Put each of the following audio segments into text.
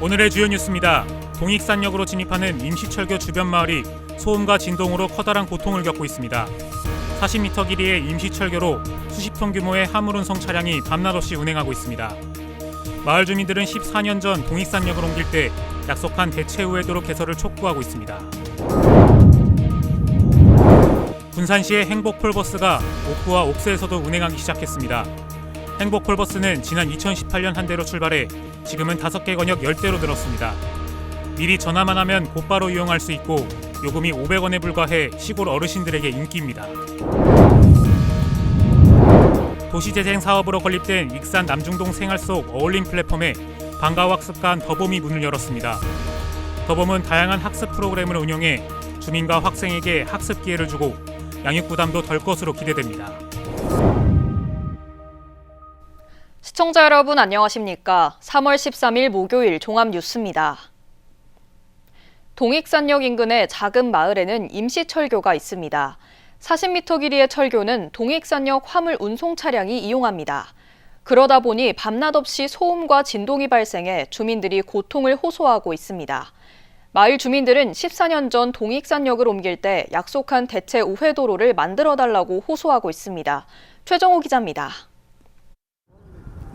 오늘의 주요 뉴스입니다. 동익산역으로 진입하는 임시철교 주변 마을이 소음과 진동으로 커다란 고통을 겪고 있습니다. 40m 길이의 임시철교로 수십 톤 규모의 화물운송 차량이 밤낮 없이 운행하고 있습니다. 마을 주민들은 14년 전 동익산역을 옮길 때 약속한 대체 우회도로 개설을 촉구하고 있습니다. 군산시의 행복콜버스가 옥구와 옥수에서도 운행하기 시작했습니다. 행복콜버스는 지난 2018년 한 대로 출발해 지금은 5개 권역 10대로 늘었습니다. 미리 전화만 하면 곧바로 이용할 수 있고 요금이 500원에 불과해 시골 어르신들에게 인기입니다. 도시재생 사업으로 건립된 익산 남중동 생활 속 어울림 플랫폼에 방과후 학습관 더봄이 문을 열었습니다. 더봄은 다양한 학습 프로그램을 운영해 주민과 학생에게 학습 기회를 주고 양육 부담도 덜 것으로 기대됩니다. 시청자 여러분 안녕하십니까? 3월 13일 목요일 종합뉴스입니다. 동익산역 인근의 작은 마을에는 임시철교가 있습니다. 40m 길이의 철교는 동익산역 화물 운송 차량이 이용합니다. 그러다 보니 밤낮 없이 소음과 진동이 발생해 주민들이 고통을 호소하고 있습니다. 마을 주민들은 14년 전 동익산역을 옮길 때 약속한 대체 우회도로를 만들어달라고 호소하고 있습니다. 최정호 기자입니다.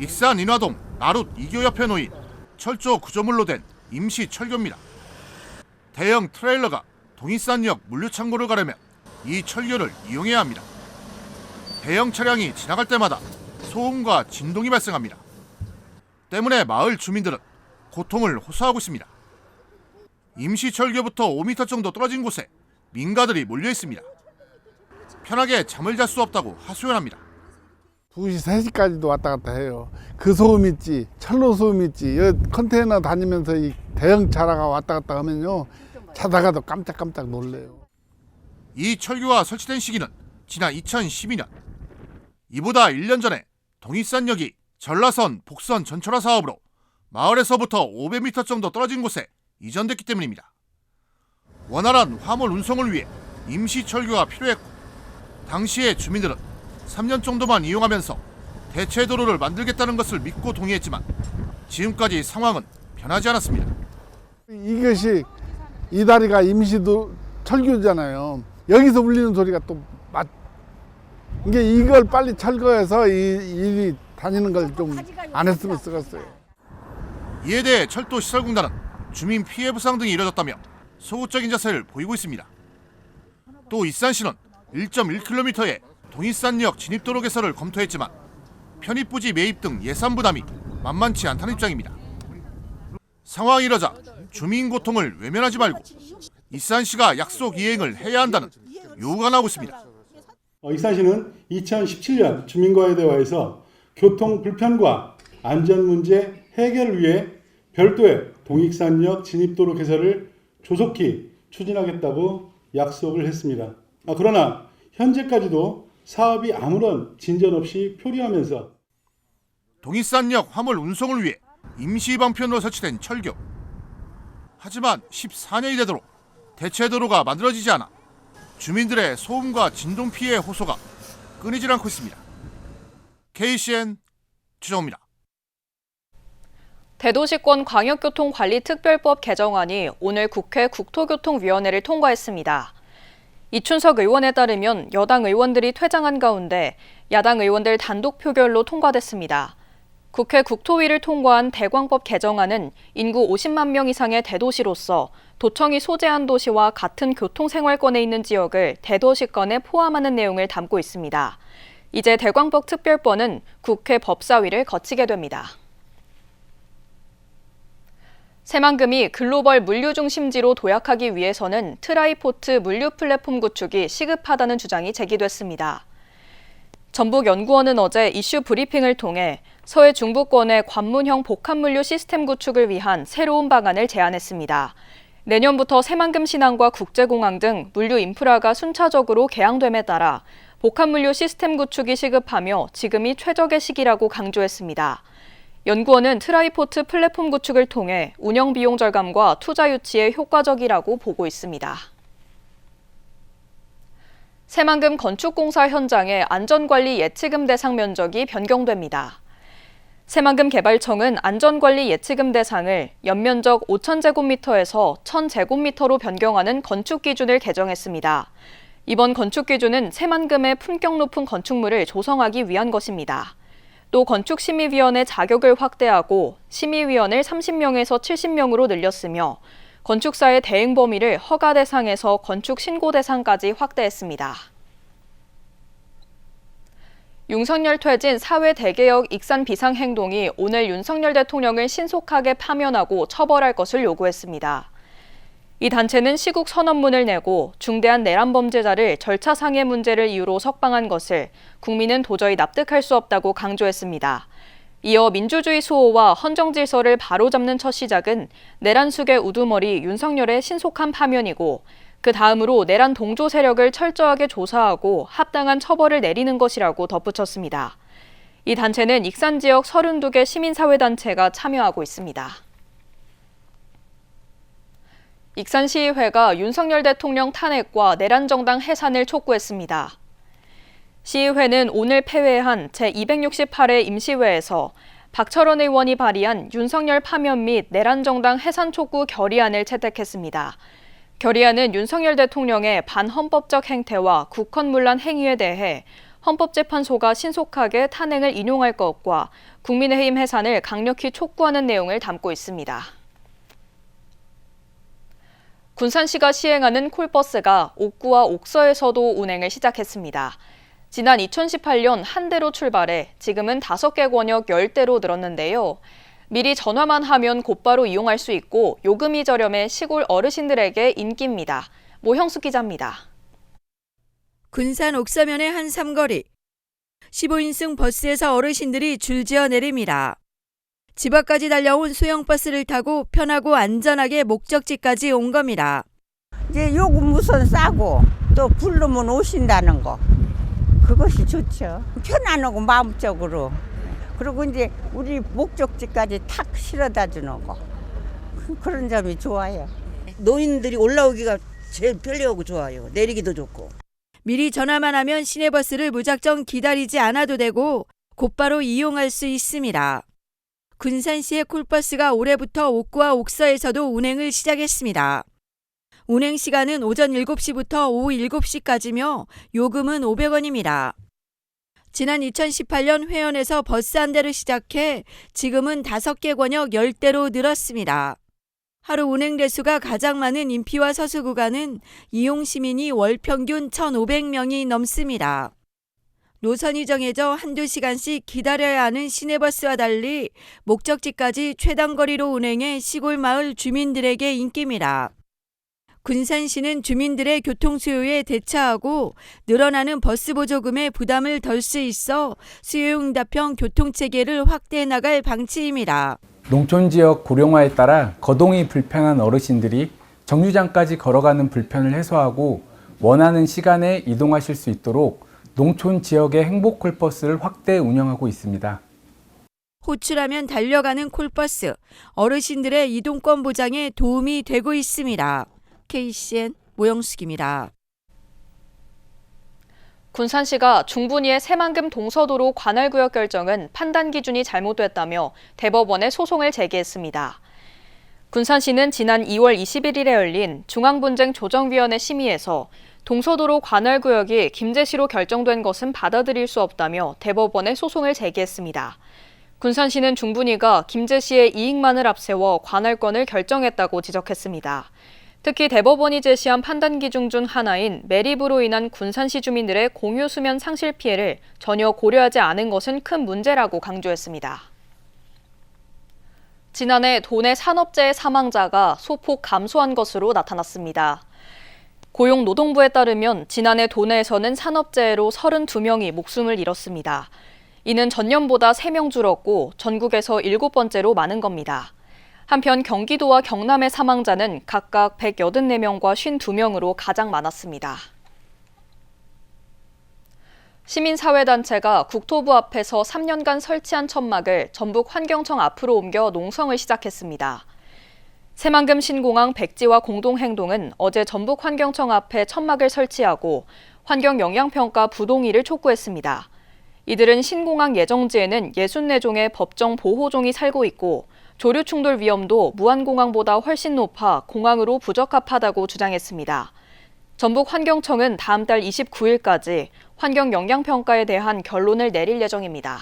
익산 인화동 나룻 2교 옆에 놓인 철조 구조물로 된 임시 철교입니다. 대형 트레일러가 동익산역 물류창고를 가려면 이 철교를 이용해야 합니다. 대형 차량이 지나갈 때마다 소음과 진동이 발생합니다. 때문에 마을 주민들은 고통을 호소하고 있습니다. 임시 철교부터 5m 정도 떨어진 곳에 민가들이 몰려 있습니다. 편하게 잠을 잘 수 없다고 하소연합니다. 2시, 3시까지도 왔다 갔다 해요. 그 소음 있지, 철로 소음 있지. 컨테이너 다니면서 이 대형 차라가 왔다 갔다 하면요. 자다가도 깜짝깜짝 놀래요. 이 철교가 설치된 시기는 지난 2012년. 이보다 1년 전에 동익산역이 전라선 복선 전철화 사업으로 마을에서부터 500m 정도 떨어진 곳에 이전됐기 때문입니다. 원활한 화물 운송을 위해 임시 철교가 필요했고 당시의 주민들은 3년 정도만 이용하면서 대체 도로를 만들겠다는 것을 믿고 동의했지만 지금까지 상황은 변하지 않았습니다. 이것이 이 다리가 임시도 철교잖아요. 여기서 울리는 소리가 또 이걸 빨리 철거해서 일이 다니는 걸 좀 안 했으면 쓰겠어요. 이에 대해 철도시설공단은 주민 피해 보상 등이 이뤄졌다며 소극적인 자세를 보이고 있습니다. 또 익산시는 1.1km의 동익산역 진입도로 개설을 검토했지만 편입부지 매입 등 예산 부담이 만만치 않다는 입장입니다. 상황이 이러자 주민 고통을 외면하지 말고 익산시가 약속 이행을 해야 한다는 요구가 나오고 있습니다. 익산시는 2017년 주민과의 대화에서 교통 불편과 안전 문제 해결을 위해 별도의 동익산역 진입도로 개설을 조속히 추진하겠다고 약속을 했습니다. 그러나 현재까지도 사업이 아무런 진전 없이 표류하면서 동익산역 화물 운송을 위해 임시 방편으로 설치된 철교. 하지만 14년이 되도록 대체 도로가 만들어지지 않아 주민들의 소음과 진동 피해 호소가 끊이질 않고 있습니다. KCN 최정호입니다. 대도시권 광역교통관리특별법 개정안이 오늘 국회 국토교통위원회를 통과했습니다. 이춘석 의원에 따르면 여당 의원들이 퇴장한 가운데 야당 의원들 단독 표결로 통과됐습니다. 국회 국토위를 통과한 대광법 개정안은 인구 50만 명 이상의 대도시로서 도청이 소재한 도시와 같은 교통생활권에 있는 지역을 대도시권에 포함하는 내용을 담고 있습니다. 이제 대광법 특별법은 국회 법사위를 거치게 됩니다. 새만금이 글로벌 물류 중심지로 도약하기 위해서는 트라이포트 물류 플랫폼 구축이 시급하다는 주장이 제기됐습니다. 전북연구원은 어제 이슈 브리핑을 통해 서해 중부권의 관문형 복합물류 시스템 구축을 위한 새로운 방안을 제안했습니다. 내년부터 새만금 신항과 국제공항 등 물류 인프라가 순차적으로 개항됨에 따라 복합물류 시스템 구축이 시급하며 지금이 최적의 시기라고 강조했습니다. 연구원은 트라이포트 플랫폼 구축을 통해 운영 비용 절감과 투자 유치에 효과적이라고 보고 있습니다. 새만금 건축공사 현장의 안전관리 예치금 대상 면적이 변경됩니다. 새만금 개발청은 안전관리 예치금 대상을 연면적 5,000제곱미터에서 1,000제곱미터로 변경하는 건축 기준을 개정했습니다. 이번 건축 기준은 새만금의 품격 높은 건축물을 조성하기 위한 것입니다. 또 건축심의위원회 자격을 확대하고 심의위원을 30명에서 70명으로 늘렸으며 건축사의 대응 범위를 허가 대상에서 건축 신고 대상까지 확대했습니다. 윤석열 퇴진 사회 대개혁 익산 비상행동이 오늘 윤석열 대통령을 신속하게 파면하고 처벌할 것을 요구했습니다. 이 단체는 시국 선언문을 내고 중대한 내란 범죄자를 절차상의 문제를 이유로 석방한 것을 국민은 도저히 납득할 수 없다고 강조했습니다. 이어 민주주의 수호와 헌정 질서를 바로잡는 첫 시작은 내란 숙의 우두머리 윤석열의 신속한 파면이고 그 다음으로 내란 동조 세력을 철저하게 조사하고 합당한 처벌을 내리는 것이라고 덧붙였습니다. 이 단체는 익산 지역 32개 시민사회단체가 참여하고 있습니다. 익산시의회가 윤석열 대통령 탄핵과 내란정당 해산을 촉구했습니다. 시의회는 오늘 폐회한 제268회 임시회에서 박철원 의원이 발의한 윤석열 파면 및 내란정당 해산 촉구 결의안을 채택했습니다. 결의안은 윤석열 대통령의 반헌법적 행태와 국헌문란 행위에 대해 헌법재판소가 신속하게 탄핵을 인용할 것과 국민의힘 해산을 강력히 촉구하는 내용을 담고 있습니다. 군산시가 시행하는 콜버스가 옥구와 옥서에서도 운행을 시작했습니다. 지난 2018년 한 대로 출발해 지금은 5개 권역 10대로 늘었는데요. 미리 전화만 하면 곧바로 이용할 수 있고 요금이 저렴해 시골 어르신들에게 인기입니다. 모형숙 기자입니다. 군산 옥서면의 한 삼거리. 15인승 버스에서 어르신들이 줄지어 내립니다. 집 앞까지 달려온 소형버스를 타고 편하고 안전하게 목적지까지 온 겁니다. 이제 요금 우선 싸고 또 부르면 오신다는 거. 그것이 좋죠. 편안하고 마음적으로. 그리고 이제 우리 목적지까지 탁 실어다 주는 거. 그런 점이 좋아요. 노인들이 올라오기가 제일 편리하고 좋아요. 내리기도 좋고. 미리 전화만 하면 시내버스를 무작정 기다리지 않아도 되고 곧바로 이용할 수 있습니다. 군산시의 콜버스가 올해부터 옥구와 옥서에서도 운행을 시작했습니다. 운행 시간은 오전 7시부터 오후 7시까지며 요금은 500원입니다. 지난 2018년 회원에서 버스 한 대를 시작해 지금은 5개 권역 10대로 늘었습니다. 하루 운행 대수가 가장 많은 인피와 서수 구간은 이용 시민이 월 평균 1,500명이 넘습니다. 노선이 정해져 한두 시간씩 기다려야 하는 시내버스와 달리 목적지까지 최단 거리로 운행해 시골 마을 주민들에게 인기입니다. 군산시는 주민들의 교통 수요에 대처하고 늘어나는 버스 보조금의 부담을 덜 수 있어 수요응답형 교통체계를 확대해 나갈 방침입니다. 농촌 지역 고령화에 따라 거동이 불편한 어르신들이 정류장까지 걸어가는 불편을 해소하고 원하는 시간에 이동하실 수 있도록 농촌 지역의 행복 콜버스를 확대 운영하고 있습니다. 호출하면 달려가는 콜버스, 어르신들의 이동권 보장에 도움이 되고 있습니다. KCN 모영숙입니다. 군산시가 중분위의 새만금 동서도로 관할구역 결정은 판단 기준이 잘못됐다며 대법원에 소송을 제기했습니다. 군산시는 지난 2월 21일에 열린 중앙분쟁조정위원회 심의에서 동서도로 관할구역이 김제시로 결정된 것은 받아들일 수 없다며 대법원에 소송을 제기했습니다. 군산시는 중분위가 김제시의 이익만을 앞세워 관할권을 결정했다고 지적했습니다. 특히 대법원이 제시한 판단 기준 중 하나인 매립으로 인한 군산시 주민들의 공유 수면 상실 피해를 전혀 고려하지 않은 것은 큰 문제라고 강조했습니다. 지난해 도내 산업재해 사망자가 소폭 감소한 것으로 나타났습니다. 고용노동부에 따르면 지난해 도내에서는 산업재해로 32명이 목숨을 잃었습니다. 이는 전년보다 3명 줄었고 전국에서 7번째로 많은 겁니다. 한편 경기도와 경남의 사망자는 각각 184명과 52명으로 가장 많았습니다. 시민사회단체가 국토부 앞에서 3년간 설치한 천막을 전북 환경청 앞으로 옮겨 농성을 시작했습니다. 새만금 신공항 백지화 공동행동은 어제 전북 환경청 앞에 천막을 설치하고 환경영향평가 부동의를 촉구했습니다. 이들은 신공항 예정지에는 64종의 법정 보호종이 살고 있고 조류 충돌 위험도 무안공항보다 훨씬 높아 공항으로 부적합하다고 주장했습니다. 전북 환경청은 다음 달 29일까지 환경 영향평가에 대한 결론을 내릴 예정입니다.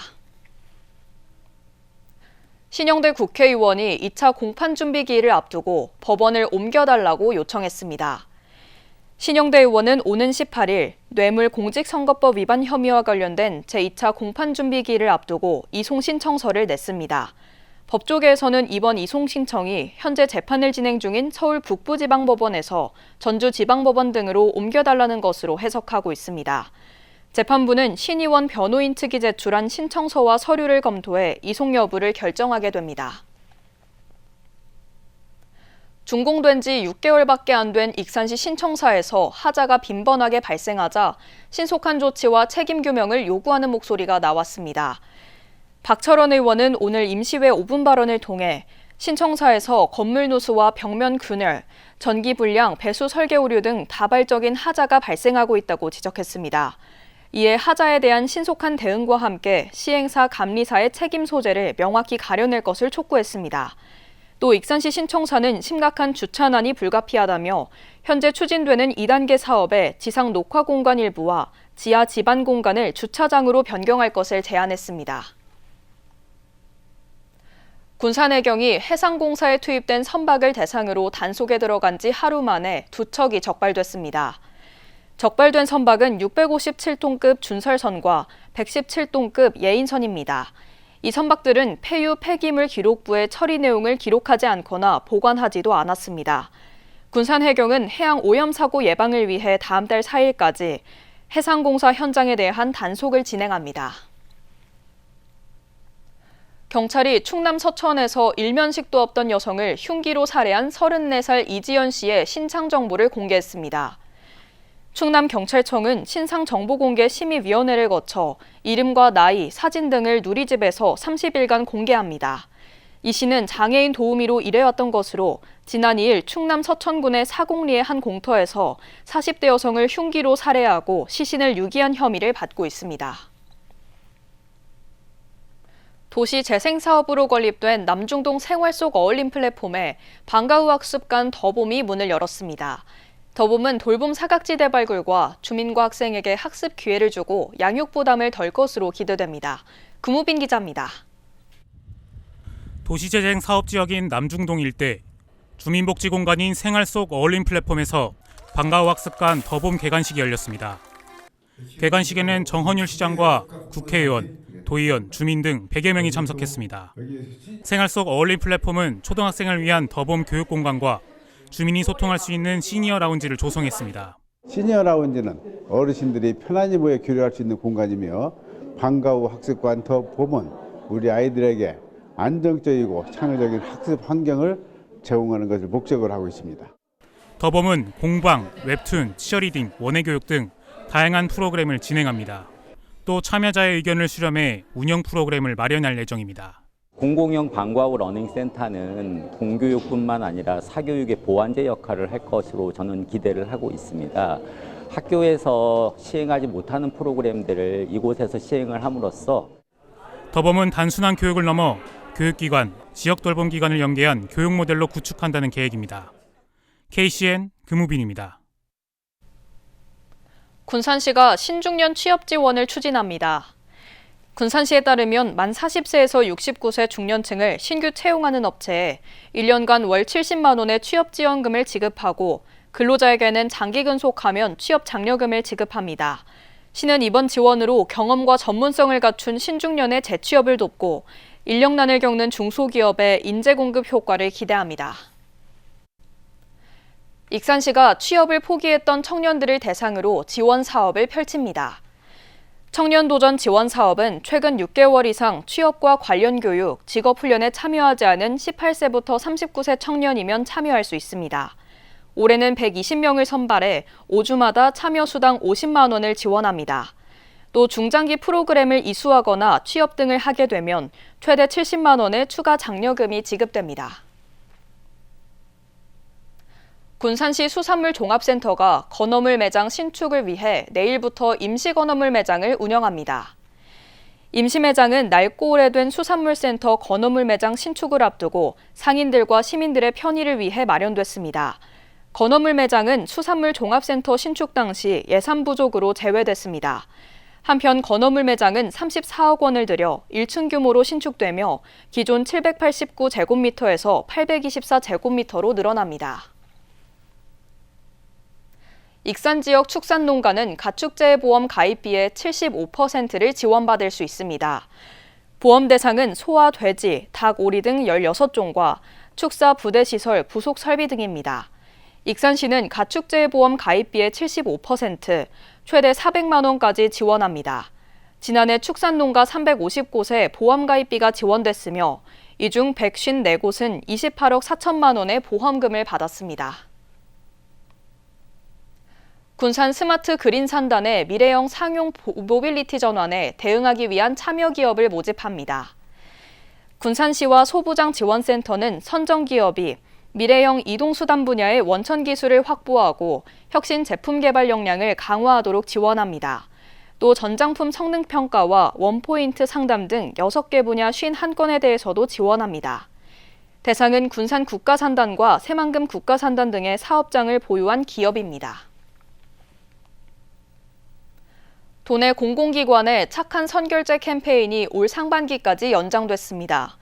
신영대 국회의원이 2차 공판 준비기일을 앞두고 법원을 옮겨달라고 요청했습니다. 신영대 의원은 오는 18일 뇌물 공직선거법 위반 혐의와 관련된 제2차 공판 준비기일을 앞두고 이송 신청서를 냈습니다. 법조계에서는 이번 이송 신청이 현재 재판을 진행 중인 서울 북부지방법원에서 전주지방법원 등으로 옮겨달라는 것으로 해석하고 있습니다. 재판부는 신 의원 변호인 측이 제출한 신청서와 서류를 검토해 이송 여부를 결정하게 됩니다. 준공된 지 6개월밖에 안 된 익산시 신청사에서 하자가 빈번하게 발생하자 신속한 조치와 책임 규명을 요구하는 목소리가 나왔습니다. 박철원 의원은 오늘 임시회 5분 발언을 통해 신청사에서 건물 누수와 벽면 균열, 전기 불량, 배수 설계 오류 등 다발적인 하자가 발생하고 있다고 지적했습니다. 이에 하자에 대한 신속한 대응과 함께 시행사, 감리사의 책임 소재를 명확히 가려낼 것을 촉구했습니다. 또 익산시 신청사는 심각한 주차난이 불가피하다며 현재 추진되는 2단계 사업의 지상 녹화 공간 일부와 지하 지반 공간을 주차장으로 변경할 것을 제안했습니다. 군산해경이 해상공사에 투입된 선박을 대상으로 단속에 들어간 지 하루 만에 2척이 적발됐습니다. 적발된 선박은 657톤급 준설선과 117톤급 예인선입니다. 이 선박들은 폐유 폐기물 기록부에 처리 내용을 기록하지 않거나 보관하지도 않았습니다. 군산해경은 해양 오염 사고 예방을 위해 다음 달 4일까지 해상공사 현장에 대한 단속을 진행합니다. 경찰이 충남 서천에서 일면식도 없던 여성을 흉기로 살해한 34살 이지연 씨의 신상 정보를 공개했습니다. 충남경찰청은 신상정보공개심의위원회를 거쳐 이름과 나이, 사진 등을 누리집에서 30일간 공개합니다. 이 씨는 장애인 도우미로 일해왔던 것으로 지난 2일 충남 서천군의 사공리의 한 공터에서 40대 여성을 흉기로 살해하고 시신을 유기한 혐의를 받고 있습니다. 도시재생사업으로 건립된 남중동 생활 속 어울림 플랫폼에 방과후 학습관 더봄이 문을 열었습니다. 더봄은 돌봄 사각지대 발굴과 주민과 학생에게 학습 기회를 주고 양육 부담을 덜 것으로 기대됩니다. 금우빈 기자입니다. 도시재생 사업지역인 남중동 일대 주민복지 공간인 생활 속 어울림 플랫폼에서 방과후 학습관 더봄 개관식이 열렸습니다. 개관식에는 정헌율 시장과 국회의원, 도의원, 주민 등 100여 명이 참석했습니다. 생활 속 어울림 플랫폼은 초등학생을 위한 더봄 교육 공간과 주민이 소통할 수 있는 시니어 라운지를 조성했습니다. 시니어 라운지는 어르신들이 편안히 모여 교류할 수 있는 공간이며 방과후 학습관 더 봄은 우리 아이들에게 안정적이고 창의적인 학습 환경을 제공하는 것을 목적으로 하고 있습니다. 더 봄은 공방, 웹툰, 치어리딩, 원예교육 등 다양한 프로그램을 진행합니다. 또 참여자의 의견을 수렴해 운영 프로그램을 마련할 예정입니다. 공공형 방과후 러닝센터는 공교육뿐만 아니라 사교육의 보완제 역할을 할 것으로 저는 기대를 하고 있습니다. 학교에서 시행하지 못하는 프로그램들을 이곳에서 시행을 함으로써 더봄은 단순한 교육을 넘어 교육기관, 지역 돌봄기관을 연계한 교육 모델로 구축한다는 계획입니다. KCN 금우빈입니다. 군산시가 신중년 취업 지원을 추진합니다. 군산시에 따르면 만 40세에서 69세 중년층을 신규 채용하는 업체에 1년간 월 70만 원의 취업 지원금을 지급하고 근로자에게는 장기 근속하면 취업 장려금을 지급합니다. 시는 이번 지원으로 경험과 전문성을 갖춘 신중년의 재취업을 돕고 인력난을 겪는 중소기업의 인재 공급 효과를 기대합니다. 익산시가 취업을 포기했던 청년들을 대상으로 지원 사업을 펼칩니다. 청년도전 지원 사업은 최근 6개월 이상 취업과 관련 교육, 직업훈련에 참여하지 않은 18세부터 39세 청년이면 참여할 수 있습니다. 올해는 120명을 선발해 5주마다 참여 수당 50만 원을 지원합니다. 또 중장기 프로그램을 이수하거나 취업 등을 하게 되면 최대 70만 원의 추가 장려금이 지급됩니다. 군산시 수산물 종합센터가 건어물 매장 신축을 위해 내일부터 임시 건어물 매장을 운영합니다. 임시 매장은 낡고 오래된 수산물센터 건어물 매장 신축을 앞두고 상인들과 시민들의 편의를 위해 마련됐습니다. 건어물 매장은 수산물 종합센터 신축 당시 예산 부족으로 제외됐습니다. 한편 건어물 매장은 34억 원을 들여 1층 규모로 신축되며 기존 789제곱미터에서 824제곱미터로 늘어납니다. 익산 지역 축산농가는 가축재해보험 가입비의 75%를 지원받을 수 있습니다. 보험 대상은 소와 돼지, 닭, 오리 등 16종과 축사, 부대시설, 부속 설비 등입니다. 익산시는 가축재해보험 가입비의 75%, 최대 400만 원까지 지원합니다. 지난해 축산농가 350곳에 보험 가입비가 지원됐으며 이 중 154곳은 28억 4천만 원의 보험금을 받았습니다. 군산 스마트 그린 산단의 미래형 상용 모빌리티 전환에 대응하기 위한 참여 기업을 모집합니다. 군산시와 소부장 지원센터는 선정 기업이 미래형 이동수단 분야의 원천 기술을 확보하고 혁신 제품 개발 역량을 강화하도록 지원합니다. 또 전장품 성능 평가와 원포인트 상담 등 6개 분야 51건에 대해서도 지원합니다. 대상은 군산 국가산단과 새만금 국가산단 등의 사업장을 보유한 기업입니다. 도내 공공기관의 착한 선결제 캠페인이 올 상반기까지 연장됐습니다.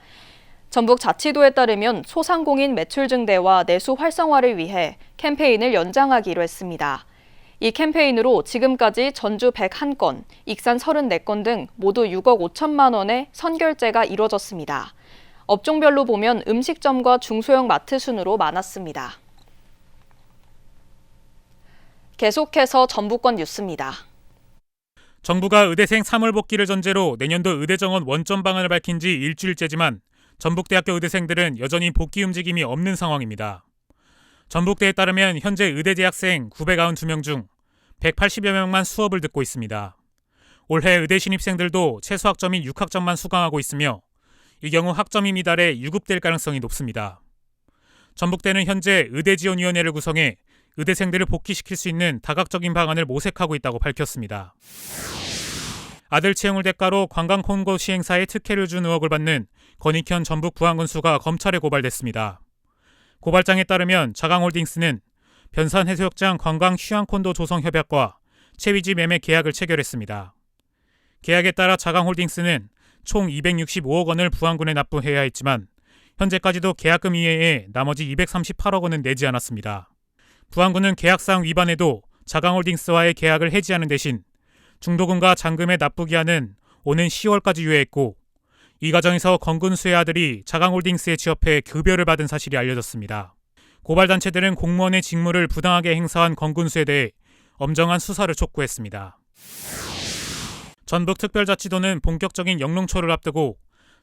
전북자치도에 따르면 소상공인 매출 증대와 내수 활성화를 위해 캠페인을 연장하기로 했습니다. 이 캠페인으로 지금까지 전주 101건, 익산 34건 등 모두 6억 5천만 원의 선결제가 이뤄졌습니다. 업종별로 보면 음식점과 중소형 마트 순으로 많았습니다. 계속해서 전북권 뉴스입니다. 정부가 의대생 3월 복귀를 전제로 내년도 의대 정원 원점 방안을 밝힌 지 일주일째지만 전북대학교 의대생들은 여전히 복귀 움직임이 없는 상황입니다. 전북대에 따르면 현재 의대 재학생 992명 중 180여 명만 수업을 듣고 있습니다. 올해 의대 신입생들도 최소 학점인 6학점만 수강하고 있으며 이 경우 학점이 미달해 유급될 가능성이 높습니다. 전북대는 현재 의대지원위원회를 구성해 의대생들을 복귀시킬 수 있는 다각적인 방안을 모색하고 있다고 밝혔습니다. 아들 채용을 대가로 관광 홍보 시행사에 특혜를 준 의혹을 받는 권익현 전북 부안군수가 검찰에 고발됐습니다. 고발장에 따르면 자강홀딩스는 변산해수욕장 관광 휴양콘도 조성 협약과 채위지 매매 계약을 체결했습니다. 계약에 따라 자강홀딩스는 총 265억 원을 부안군에 납부해야 했지만 현재까지도 계약금 이외에 나머지 238억 원은 내지 않았습니다. 부안군은 계약사항 위반에도 자강홀딩스와의 계약을 해지하는 대신 중도금과 잔금의 납부기한은 오는 10월까지 유예했고 이 과정에서 권군수의 아들이 자강홀딩스에 취업해 급여를 받은 사실이 알려졌습니다. 고발단체들은 공무원의 직무를 부당하게 행사한 권군수에 대해 엄정한 수사를 촉구했습니다. 전북특별자치도는 본격적인 영농초를 앞두고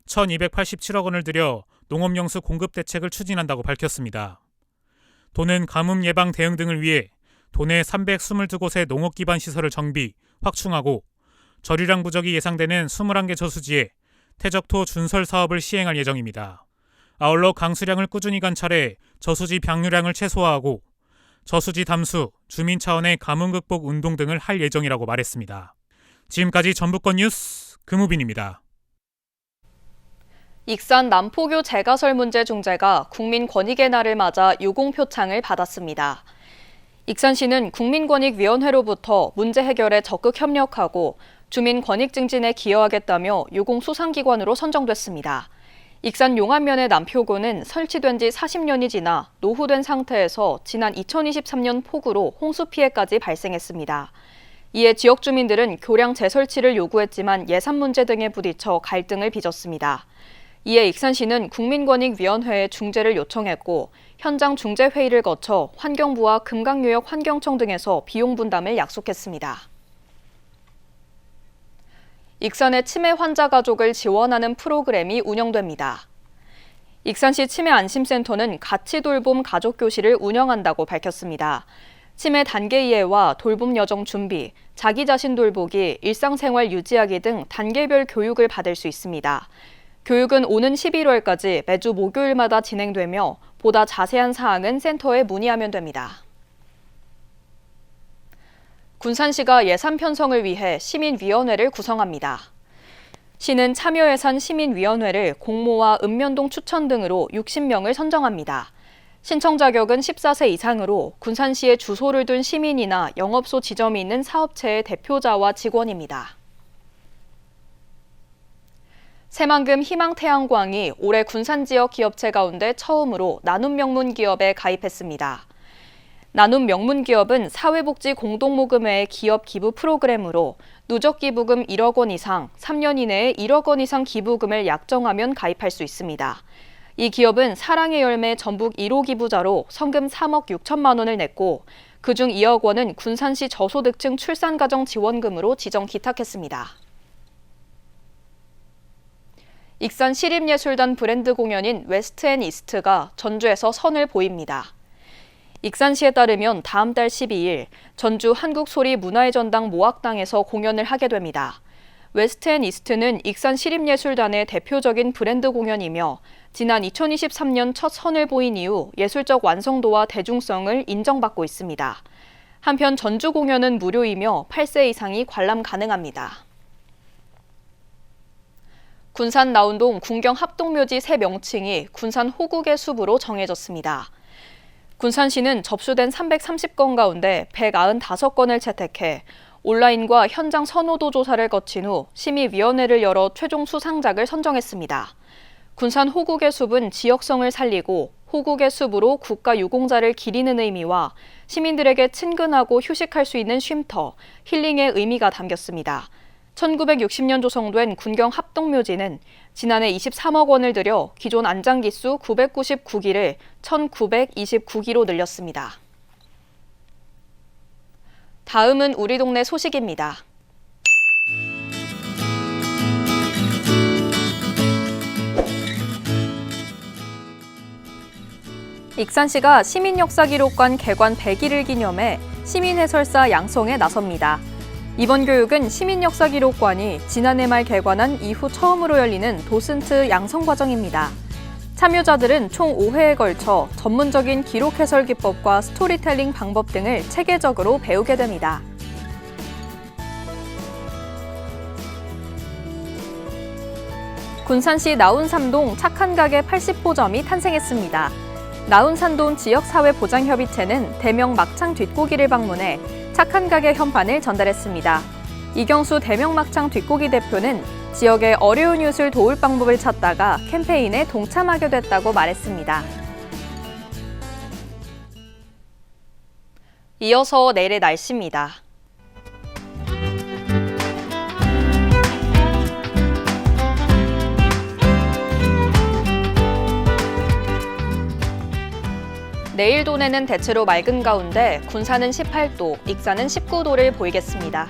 1,287억 원을 들여 농업용수 공급 대책을 추진한다고 밝혔습니다. 도는 가뭄 예방 대응 등을 위해 도내 322곳의 농업 기반 시설을 정비, 확충하고 저류량 부족이 예상되는 21개 저수지에 퇴적토 준설 사업을 시행할 예정입니다. 아울러 강수량을 꾸준히 관찰해 저수지 병류량을 최소화하고 저수지 담수, 주민 차원의 가뭄 극복 운동 등을 할 예정이라고 말했습니다. 지금까지 전북권 뉴스 금우빈입니다. 익산 남포교 재가설 문제 중재가 국민권익의 날을 맞아 유공표창을 받았습니다. 익산시는 국민권익위원회로부터 문제 해결에 적극 협력하고 주민 권익 증진에 기여하겠다며 유공수상기관으로 선정됐습니다. 익산 용안면의 남표구는 설치된 지 40년이 지나 노후된 상태에서 지난 2023년 폭우로 홍수 피해까지 발생했습니다. 이에 지역 주민들은 교량 재설치를 요구했지만 예산 문제 등에 부딪혀 갈등을 빚었습니다. 이에 익산시는 국민권익위원회에 중재를 요청했고 현장 중재회의를 거쳐 환경부와 금강유역 환경청 등에서 비용 분담을 약속했습니다. 익산의 치매 환자 가족을 지원하는 프로그램이 운영됩니다. 익산시 치매안심센터는 같이돌봄 가족교실을 운영한다고 밝혔습니다. 치매 단계 이해와 돌봄 여정 준비, 자기 자신 돌보기, 일상생활 유지하기 등 단계별 교육을 받을 수 있습니다. 교육은 오는 11월까지 매주 목요일마다 진행되며 보다 자세한 사항은 센터에 문의하면 됩니다. 군산시가 예산 편성을 위해 시민위원회를 구성합니다. 시는 참여예산 시민위원회를 공모와 읍면동 추천 등으로 60명을 선정합니다. 신청 자격은 14세 이상으로 군산시에 주소를 둔 시민이나 영업소 지점이 있는 사업체의 대표자와 직원입니다. 새만금 희망태양광이 올해 군산 지역 기업체 가운데 처음으로 나눔 명문 기업에 가입했습니다. 나눔 명문 기업은 사회복지 공동모금회의 기업 기부 프로그램으로 누적 기부금 1억 원 이상, 3년 이내에 1억 원 이상 기부금을 약정하면 가입할 수 있습니다. 이 기업은 사랑의 열매 전북 1호 기부자로 성금 3억 6천만 원을 냈고 그중 2억 원은 군산시 저소득층 출산가정 지원금으로 지정 기탁했습니다. 익산 시립예술단 브랜드 공연인 웨스트 앤 이스트가 전주에서 선을 보입니다. 익산시에 따르면 다음 달 12일 전주 한국소리 문화의 전당 모악당에서 공연을 하게 됩니다. 웨스트 앤 이스트는 익산 시립예술단의 대표적인 브랜드 공연이며 지난 2023년 첫 선을 보인 이후 예술적 완성도와 대중성을 인정받고 있습니다. 한편 전주 공연은 무료이며 8세 이상이 관람 가능합니다. 군산 나운동 군경 합동묘지 새 명칭이 군산 호국의 숲으로 정해졌습니다. 군산시는 접수된 330건 가운데 195건을 채택해 온라인과 현장 선호도 조사를 거친 후 심의위원회를 열어 최종 수상작을 선정했습니다. 군산 호국의 숲은 지역성을 살리고 호국의 숲으로 국가유공자를 기리는 의미와 시민들에게 친근하고 휴식할 수 있는 쉼터, 힐링의 의미가 담겼습니다. 1960년 조성된 군경 합동묘지는 지난해 23억 원을 들여 기존 안장기수 999기를 1929기로 늘렸습니다. 다음은 우리 동네 소식입니다. 익산시가 시민역사기록관 개관 100일을 기념해 시민해설사 양성에 나섭니다. 이번 교육은 시민역사기록관이 지난해 말 개관한 이후 처음으로 열리는 도슨트 양성 과정입니다. 참여자들은 총 5회에 걸쳐 전문적인 기록 해설 기법과 스토리텔링 방법 등을 체계적으로 배우게 됩니다. 군산시 나운산동 착한 가게 80호점이 탄생했습니다. 나운산동 지역사회보장협의체는 대명 막창 뒷고기를 방문해 착한 가게 현판을 전달했습니다. 이경수 대명 막창 뒷고기 대표는 지역의 어려운 이웃을 도울 방법을 찾다가 캠페인에 동참하게 됐다고 말했습니다. 이어서 내일의 날씨입니다. 내일 도내는 대체로 맑은 가운데 군산은 18도, 익산은 19도를 보이겠습니다.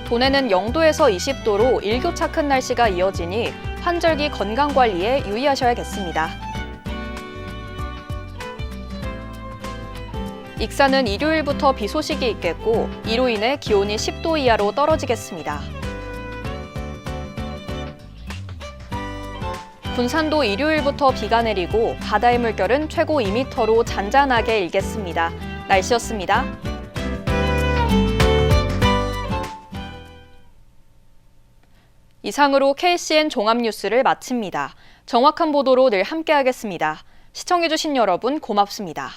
도내는 영도에서 20도로 일교차 큰 날씨가 이어지니 환절기 건강관리에 유의하셔야겠습니다. 익산은 일요일부터 비 소식이 있겠고 이로 인해 기온이 10도 이하로 떨어지겠습니다. 군산도 일요일부터 비가 내리고 바다의 물결은 최고 2m로 잔잔하게 일겠습니다. 날씨였습니다. 이상으로 KCN 종합뉴스를 마칩니다. 정확한 보도로 늘 함께하겠습니다. 시청해주신 여러분 고맙습니다.